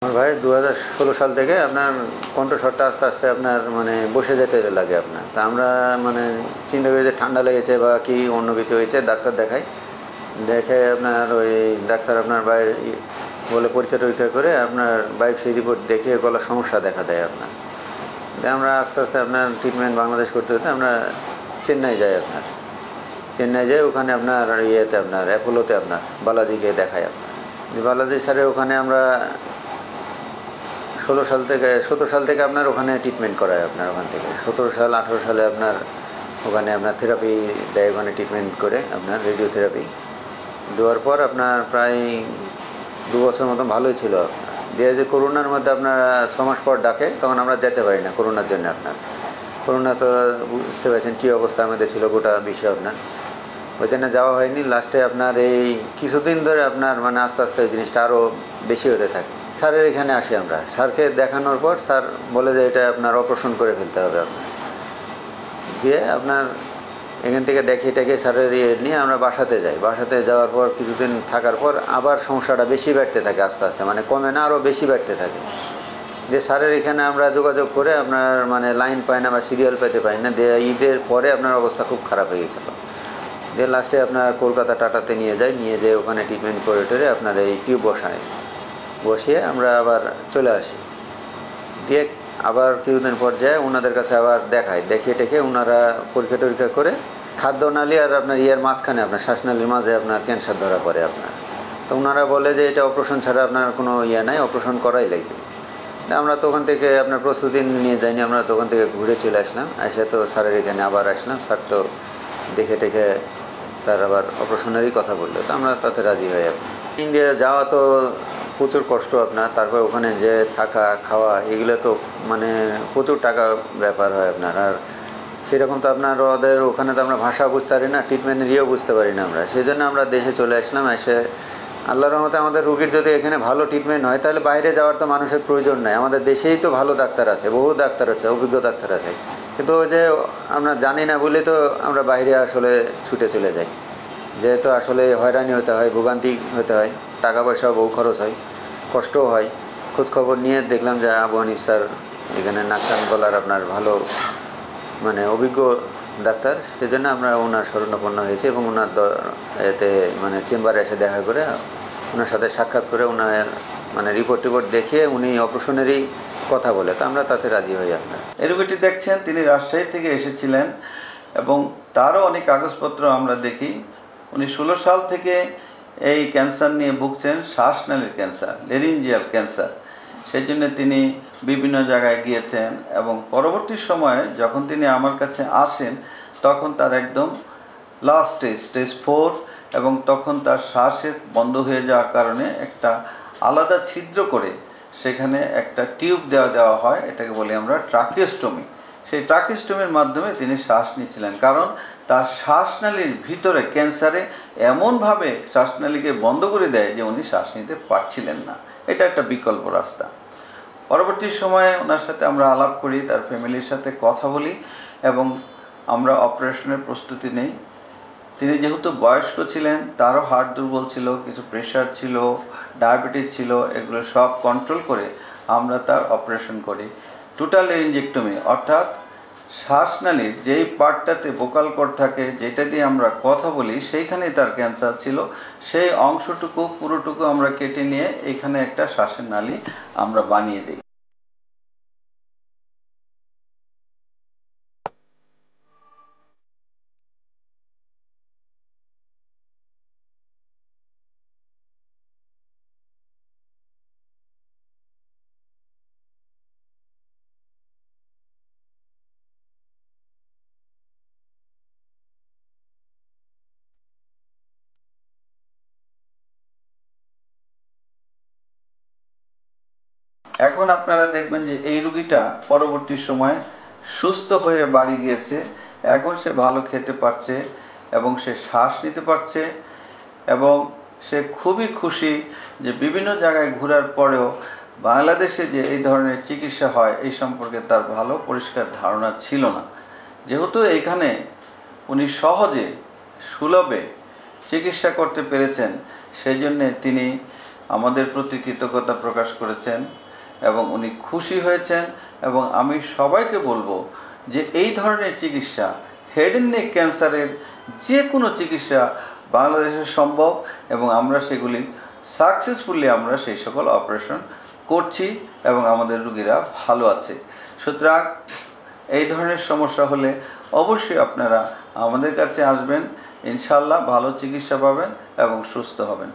আমার ভাই 2016 সাল থেকে আপনার কণ্ঠস্বরটা আস্তে আস্তে আপনার মানে বসে যেতে লাগে আপনার। তা আমরা মানে চিন্তা করি যে ঠান্ডা লেগেছে বা কি অন্য কিছু হয়েছে, ডাক্তার দেখাই। দেখে আপনার ওই ডাক্তার আপনার বলে পরীক্ষা টরীক্ষা করে আপনার বায়োপসি রিপোর্ট দেখে গলার সমস্যা দেখা দেয় আপনার। আমরা আস্তে আস্তে আপনার ট্রিটমেন্ট বাংলাদেশ করতে হতে আমরা চেন্নাই যাই। আপনার চেন্নাই যাই, ওখানে আপনার ইয়েতে আপনার অ্যাপোলোতে আপনার বালাজিকে দেখাই। আপনার যে বালাজি স্যারের ওখানে আমরা 17 সাল থেকে আপনার ওখানে ট্রিটমেন্ট করায়। আপনার ওখান থেকে 17 সাল 18 সালে আপনার ওখানে আপনার থেরাপি দেয়, ওখানে ট্রিটমেন্ট করে আপনার রেডিওথেরাপি দেওয়ার পর আপনার প্রায় 2 বছর মতো ভালোই ছিল। আপনার দিয়ে যে করোনার মধ্যে আপনার 6 মাস পর ডাকে, তখন আমরা যেতে পারি না করোনার জন্য। আপনার করোনা তো বুঝতে পারছেন কী অবস্থা আমাদের ছিল গোটা বিষয়ে। আপনার ওই জন্য যাওয়া হয়নি। লাস্টে আপনার এই কিছুদিন ধরে আপনার মানে আস্তে আস্তে ওই জিনিসটা আরও বেশি হতে থাকে। স্যারের এখানে আসি আমরা, স্যারকে দেখানোর পর স্যার বলে যে এটা আপনার অপারেশন করে ফেলতে হবে। আপনার দিয়ে আপনার এখান থেকে দেখিয়ে টেকে স্যারের নিয়ে আমরা বাসাতে যাই। বাসাতে যাওয়ার পর কিছুদিন থাকার পর আবার সমস্যাটা বেশি বাড়তে থাকে আস্তে আস্তে, মানে কমে না, আরও বেশি বাড়তে থাকে। যে স্যারের এখানে আমরা যোগাযোগ করে আপনার মানে লাইন পাই না বা সিরিয়াল পেতে পাই না। দিয়ে ঈদের পরে আপনার অবস্থা খুব খারাপ হয়ে গেছিল। দিয়ে লাস্টে আপনার কলকাতা টাটাতে নিয়ে যাই, নিয়ে যেয়ে ওখানে ট্রিটমেন্ট করে টেরে আপনার এই টিউব বসিয়ে আমরা আবার চলে আসি। দিয়ে আবার কিছুদিন পর যায় ওনাদের কাছে আবার দেখায়, দেখিয়ে টেকে ওনারা পরীক্ষা টরীক্ষা করে খাদ্যনালী আর আপনার ইয়ের মাঝখানে আপনার শ্বাসনালীর মাঝে আপনার ক্যান্সার ধরা পড়ে। আপনার তো ওনারা বলে যে এটা অপারেশন ছাড়া আপনার কোনো ইয়ে নাই, অপারেশন করাই লাগবে। আমরা তো ওখান থেকে আপনার প্রস্তুতি নিয়ে যাইনি, আমরা তো ওখান থেকে ঘুরে চলে আসলাম। এসে তো স্যারের এখানে আবার আসলাম। স্যার তো দেখে টেকে স্যার আবার অপারেশনেরই কথা বললো, তো আমরা তাতে রাজি হই। ইন্ডিয়া যাওয়া তো প্রচুর কষ্ট আপনার। তারপর ওখানে যে থাকা খাওয়া এগুলো তো মানে প্রচুর টাকা ব্যাপার হয় আপনার। আর সেরকম তো আপনার ওদের ওখানে তো আমরা ভাষা বুঝতে পারি না, ট্রিটমেন্টের ইয়েও বুঝতে পারি না আমরা। সেই জন্য আমরা দেশে চলে আসলাম। এসে আল্লাহর রহমতে আমাদের রোগীর যদি এখানে ভালো ট্রিটমেন্ট হয় তাহলে বাইরে যাওয়ার তো মানুষের প্রয়োজন নাই। আমাদের দেশেই তো ভালো ডাক্তার আছে, বহু ডাক্তার আছে, অভিজ্ঞ ডাক্তার আছে। কিন্তু ওই যে আমরা জানি না বলে তো আমরা বাইরে আসলে ছুটে চলে যাই। যেহেতু আসলে হয়রানি হতে হয়, ভোগান্তি হতে হয়, টাকা পয়সাও বহু খরচ হয়, কষ্টও হয়। খোঁজখবর নিয়ে দেখলাম যে আবু হানিফ স্যার এখানে নাক কান গলার আপনার ভালো মানে অভিজ্ঞ ডাক্তার। সেজন্য আমরা ওনার শরণাপন্ন হয়েছি এবং ওনার এতে মানে চেম্বারে এসে দেখা করে ওনার সাথে সাক্ষাৎ করে ওনার মানে রিপোর্ট দেখিয়ে উনি অপারেশনেরই কথা বলে, তো আমরা তাতে রাজি হই। আপনার এই রোগীটি দেখছেন তিনি রাজশাহী থেকে এসেছিলেন এবং তারও অনেক কাগজপত্র আমরা দেখি। উনি 16 সাল থেকে এই ক্যান্সার নিয়ে ভুগছেন, শ্বাসনালীর ক্যান্সার, লেরিঞ্জিয়াল ক্যান্সার। সেই জন্য তিনি বিভিন্ন জায়গায় গিয়েছেন এবং পরবর্তী সময়ে যখন তিনি আমার কাছে আসেন তখন তার একদম লাস্ট স্টেজ 4 এবং তখন তার শ্বাসের বন্ধ হয়ে যাওয়ার কারণে একটা আলাদা ছিদ্র করে সেখানে একটা টিউব দেওয়া হয়, এটাকে বলি আমরা ট্রাকিওস্টমি। সেই ট্রাকিওস্টমির মাধ্যমে তিনি শ্বাস নিচ্ছিলেন, কারণ তার শ্বাসনালীর ভিতরে ক্যান্সারে এমনভাবে শ্বাসনালীকে বন্ধ করে দেয় যে উনি শ্বাস নিতে পারছিলেন না। এটা একটা বিকল্প রাস্তা। পরবর্তী সময়ে ওনার সাথে আমরা আলাপ করি, তার ফ্যামিলির সাথে কথা বলি এবং আমরা অপারেশনের প্রস্তুতি নেই। তিনি যেহেতু বয়স্ক ছিলেন, তারও হার্ট দুর্বল ছিল, কিছু প্রেশার ছিল, ডায়াবেটিস ছিল, এগুলো সব কন্ট্রোল করে আমরা তার অপারেশন করি। টোটাল লেরিঞ্জেক্টমি, অর্থাৎ শ্বাসনালীর যেই পার্টটাতে ভোকাল কর্ড থাকে, যেটা দিয়ে আমরা কথা বলি, সেইখানেই তার ক্যান্সার ছিল। সেই অংশটুকু পুরোটুকু আমরা কেটে নিয়ে এখানে একটা শ্বাসের নালী আমরা বানিয়ে দিই। এখন আপনারা দেখবেন যে এই রোগীটা পরবর্তী সময়ে সুস্থ হয়ে বাড়ি গিয়েছে। এখন সে ভালো খেতে পারছে এবং সে শ্বাস নিতে পারছে এবং সে খুবই খুশি যে বিভিন্ন জায়গায় ঘোরার পরেও বাংলাদেশে যে এই ধরনের চিকিৎসা হয় এই সম্পর্কে তার ভালো পরিষ্কার ধারণা ছিল না। যেহেতু এইখানে উনি সহজে সুলভে চিকিৎসা করতে পেরেছেন, সেই জন্যে তিনি আমাদের প্রতি কৃতজ্ঞতা প্রকাশ করেছেন এবং উনি খুশি হয়েছেন। এবং আমি সবাইকে বলবো যে এই ধরনের চিকিৎসা, হেড অ্যান্ড নেক ক্যান্সারের যে কোনো চিকিৎসা বাংলাদেশে সম্ভব এবং আমরা সেগুলি সাকসেসফুলি আমরা সেই সকল অপারেশন করছি এবং আমাদের রোগীরা ভালো আছে। সুতরাং এই ধরনের সমস্যা হলে অবশ্যই আপনারা আমাদের কাছে আসবেন, ইনশাআল্লাহ ভালো চিকিৎসা পাবেন এবং সুস্থ হবেন।